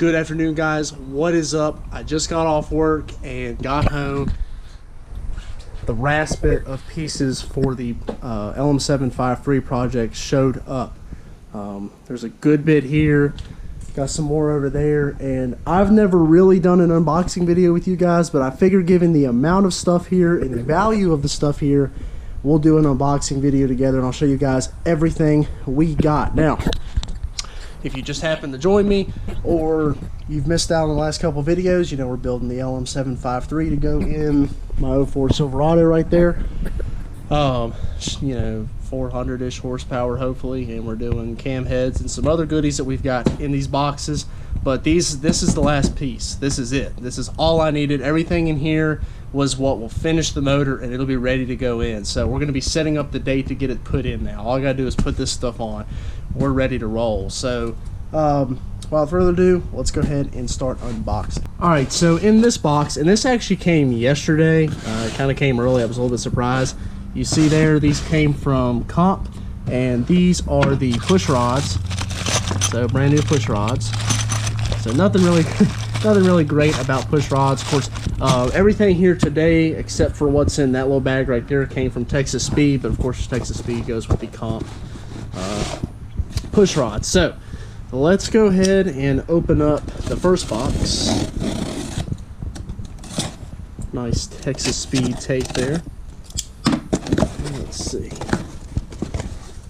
Good afternoon, guys. What is up? I just got off work and got home. The last bit of pieces for the LM7 5.3 project showed up. There's a good bit here, got some more over there, and I've never really done an unboxing video with you guys, but I figured given the amount of stuff here and the value of the stuff here, we'll do an unboxing video together and I'll show you guys everything we got. Now, if you just happen to join me or you've missed out on the last couple videos, you know we're building the LM7 5.3 to go in my 04 Silverado right there. You know, 400-ish horsepower hopefully, and we're doing cam heads and some other goodies that we've got in these boxes. But this is the last piece. This is it. This is all I needed. Everything in here was what will finish the motor and it'll be ready to go in. So we're going to be setting up the date to get it put in now. All I got to do is put this stuff on. We're ready to roll. So without further ado, let's go ahead and start unboxing. Alright, so in this box, and this actually came yesterday, it kind of came early, I was a little bit surprised. You see there, these came from Comp, and these are the push rods. So brand new push rods. So nothing really great about push rods. Of course, everything here today, except for what's in that little bag right there, came from Texas Speed, but of course Texas Speed goes with the Comp push rods. So let's go ahead and open up the first box. Nice Texas Speed tape there. Let's see.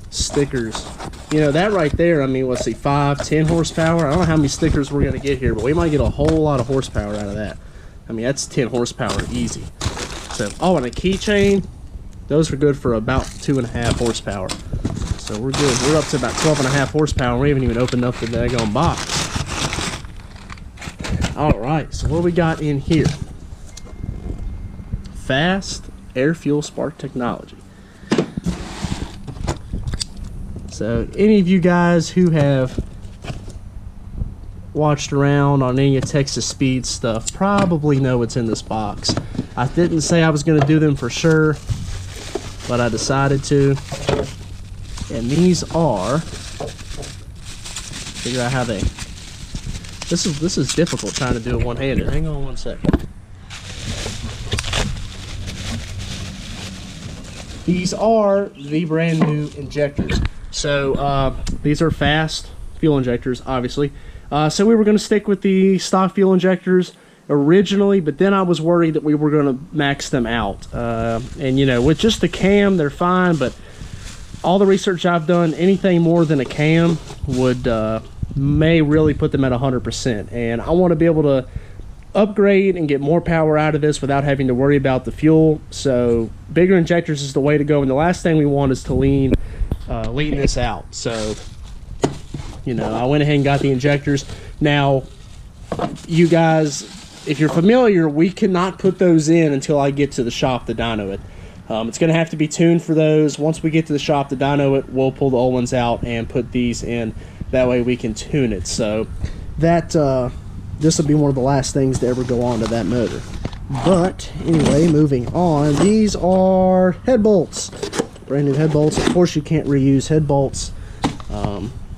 Stickers. You know, that right there, I mean, let's see, 5, 10 horsepower. I don't know how many stickers we're going to get here, but we might get a whole lot of horsepower out of that. I mean, that's 10 horsepower easy. So, oh, and a keychain. Those are good for about 2.5 horsepower. So we're good. We're up to about 12.5 horsepower. We haven't even opened up the daggone box. Alright, so what do we got in here? Fast air fuel spark technology. So any of you guys who have watched around on any of Texas Speed stuff probably know what's in this box. I didn't say I was going to do them for sure, but I decided to. And these are, figure out how they, this is difficult trying to do it one-handed. Hang on one second. These are the brand new injectors. So these are fast fuel injectors, obviously. So we were going to stick with the stock fuel injectors originally, but then I was worried that we were going to max them out. And you know, with just the cam, they're fine, but all the research I've done, anything more than a cam would may really put them at 100%. And I want to be able to upgrade and get more power out of this without having to worry about the fuel. So bigger injectors is the way to go. And the last thing we want is to lean this out. So, you know, I went ahead and got the injectors. Now, you guys, if you're familiar, we cannot put those in until I get to the shop to dyno it. It's going to have to be tuned for those. Once we get to the shop to dyno it, we'll pull the old ones out and put these in. That way we can tune it. So that this will be one of the last things to ever go on to that motor. But anyway, moving on. These are head bolts. Brand new head bolts. Of course, you can't reuse head bolts.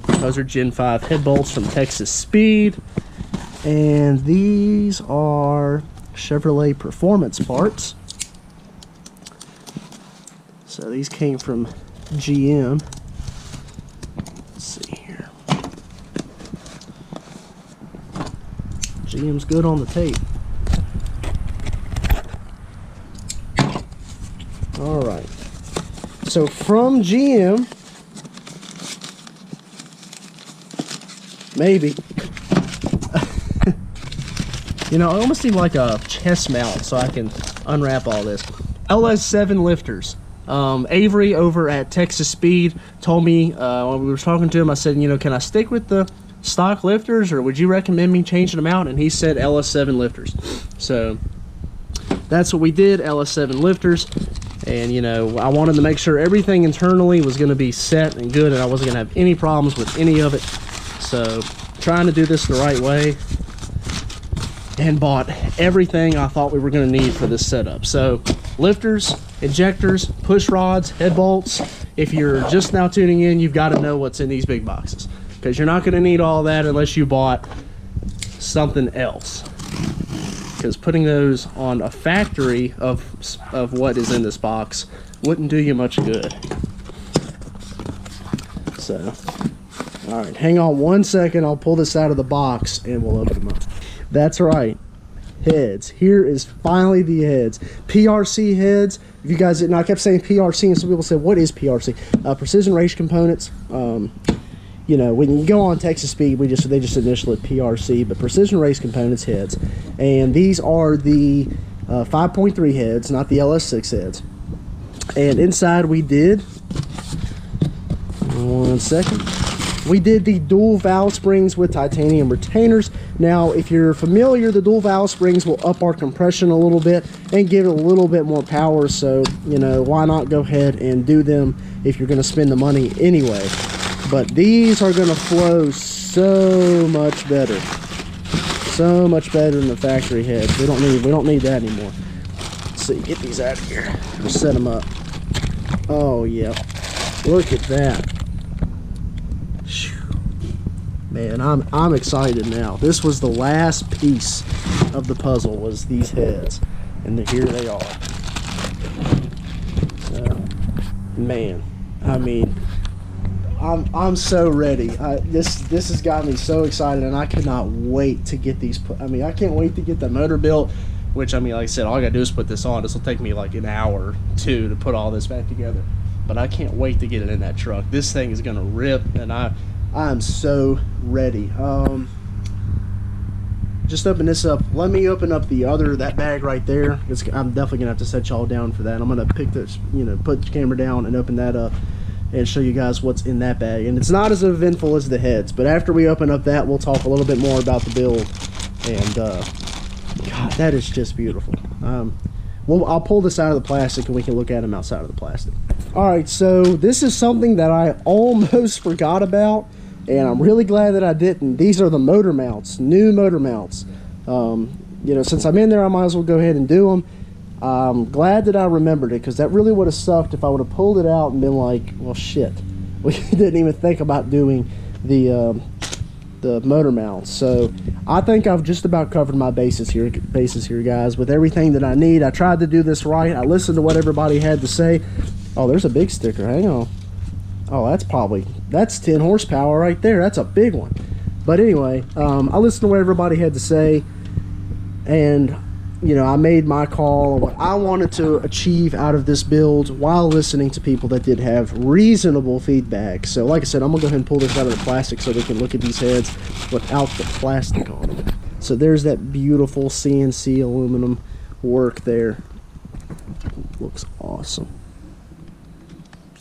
Those are Gen 5 head bolts from Texas Speed. And these are Chevrolet Performance parts. So these came from GM. Let's see here. GM's good on the tape. Alright. So from GM, maybe. You know, it almost seemed like a chest mount, so I can unwrap all this. LS7 lifters. Avery over at Texas Speed told me when we were talking to him, I said, you know, can I stick with the stock lifters or would you recommend me changing them out? And he said LS7 lifters. So that's what we did, LS7 lifters. And you know, I wanted to make sure everything internally was going to be set and good and I wasn't going to have any problems with any of it. So trying to do this the right way, and bought everything I thought we were going to need for this setup. So lifters, injectors, push rods, head bolts. If you're just now tuning in, you've got to know what's in these big boxes, because you're not going to need all that unless you bought something else, because putting those on a factory of what is in this box wouldn't do you much good. So, all right, hang on one second. I'll pull this out of the box and we'll open them up. That's right, heads. Here is finally the heads. PRC heads. If you guys didn't know, I kept saying PRC, and some people said, what is PRC? Precision race components. You know, when you go on Texas Speed, they just initial it PRC, but Precision Race Components heads. And these are the 5.3 heads, not the LS6 heads. And inside we did, one second, we did the dual valve springs with titanium retainers. Now, if you're familiar, the dual valve springs will up our compression a little bit and give it a little bit more power. So, you know, why not go ahead and do them if you're going to spend the money anyway. But these are going to flow so much better. So much better than the factory heads. We don't need that anymore. Let's see, get these out of here. We'll set them up. Oh yeah. Look at that. Man, I'm excited now. This was the last piece of the puzzle, was these heads. And here they are. So, man, I mean, I'm so ready. This has got me so excited, and I cannot wait to get these. I mean, I can't wait to get the motor built. Which, I mean, like I said, all I gotta do is put this on. This will take me like an hour or two to put all this back together. But I can't wait to get it in that truck. This thing is gonna rip, and I'm so ready. Just open this up. Let me open up that bag right there. I'm definitely gonna have to set y'all down for that. I'm gonna pick this, you know, put the camera down and open that up and show you guys what's in that bag. And it's not as eventful as the heads, but after we open up that, we'll talk a little bit more about the build. And God, that is just beautiful. Well, I'll pull this out of the plastic and we can look at them outside of the plastic. All right, so this is something that I almost forgot about, and I'm really glad that I didn't. These are the motor mounts, new motor mounts. You know, since I'm in there, I might as well go ahead and do them. I'm glad that I remembered it, because that really would have sucked if I would have pulled it out and been like, well, shit. We didn't even think about doing the motor mounts. So I think I've just about covered my bases here, guys, with everything that I need. I tried to do this right. I listened to what everybody had to say. Oh, there's a big sticker. Hang on. Oh, that's 10 horsepower right there. That's a big one. But anyway, I listened to what everybody had to say, and you know, I made my call on what I wanted to achieve out of this build while listening to people that did have reasonable feedback. So like I said, I'm gonna go ahead and pull this out of the plastic so we can look at these heads without the plastic on them. So there's that beautiful CNC aluminum work there. Looks awesome.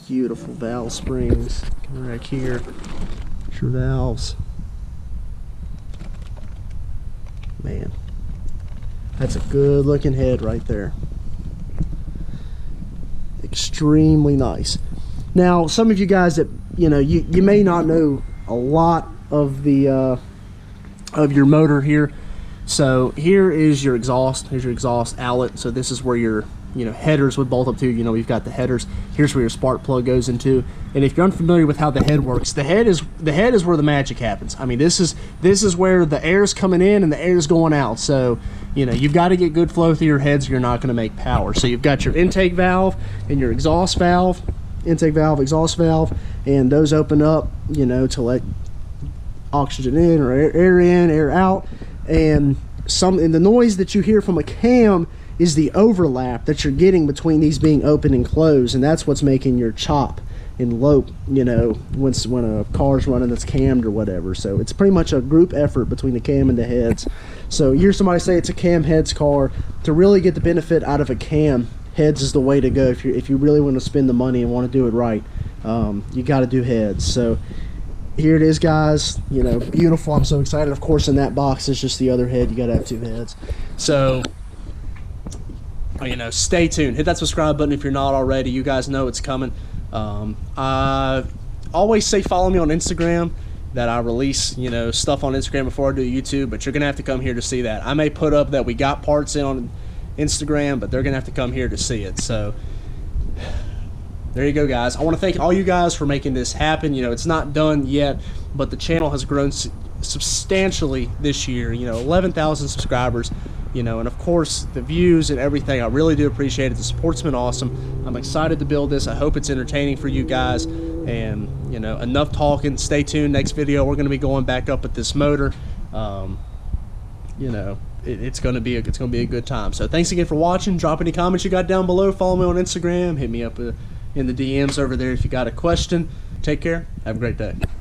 Beautiful valve springs right here. Your valves. Man, that's a good looking head right there. Extremely nice. Now, some of you guys that, you know, you may not know a lot of the of your motor here. So here is your exhaust. Here's your exhaust outlet. So this is where your, you know, headers would bolt up to. You know, we've got the headers. Here's where your spark plug goes into. And if you're unfamiliar with how the head works, the head is where the magic happens. I mean, this is where the air's coming in and the air's going out. So, you know, you've got to get good flow through your heads, or you're not going to make power. So you've got your intake valve and your exhaust valve, intake valve, exhaust valve, and those open up, you know, to let oxygen in or air in, air out. And the noise that you hear from a cam is the overlap that you're getting between these being open and closed, and that's what's making your chop and lope, you know, when a car's running that's cammed or whatever. So it's pretty much a group effort between the cam and the heads. So you hear somebody say it's a cam heads car. To really get the benefit out of a cam, heads is the way to go. If you really want to spend the money and want to do it right, you got to do heads. So here it is, guys. You know, beautiful. I'm so excited. Of course, in that box is just the other head. You got to have two heads. So, you know, stay tuned. Hit that subscribe button if you're not already. You guys know it's coming. I always say follow me on Instagram, that I release, you know, stuff on Instagram before I do YouTube, but you're gonna have to come here to see that. I may put up that we got parts in on Instagram, but they're gonna have to come here to see it. So there you go, guys. I want to thank all you guys for making this happen. You know, it's not done yet, but the channel has grown substantially this year. 11,000 subscribers. And of course the views and everything. I really do appreciate it. The support's been awesome. I'm excited to build this. I hope it's entertaining for you guys. And enough talking. Stay tuned. Next video we're going to be going back up at this motor. It's going to be a good time. So thanks again for watching. Drop any comments you got down below. Follow me on Instagram. Hit me up in the DMs over there if you got a question. Take care. Have a great day.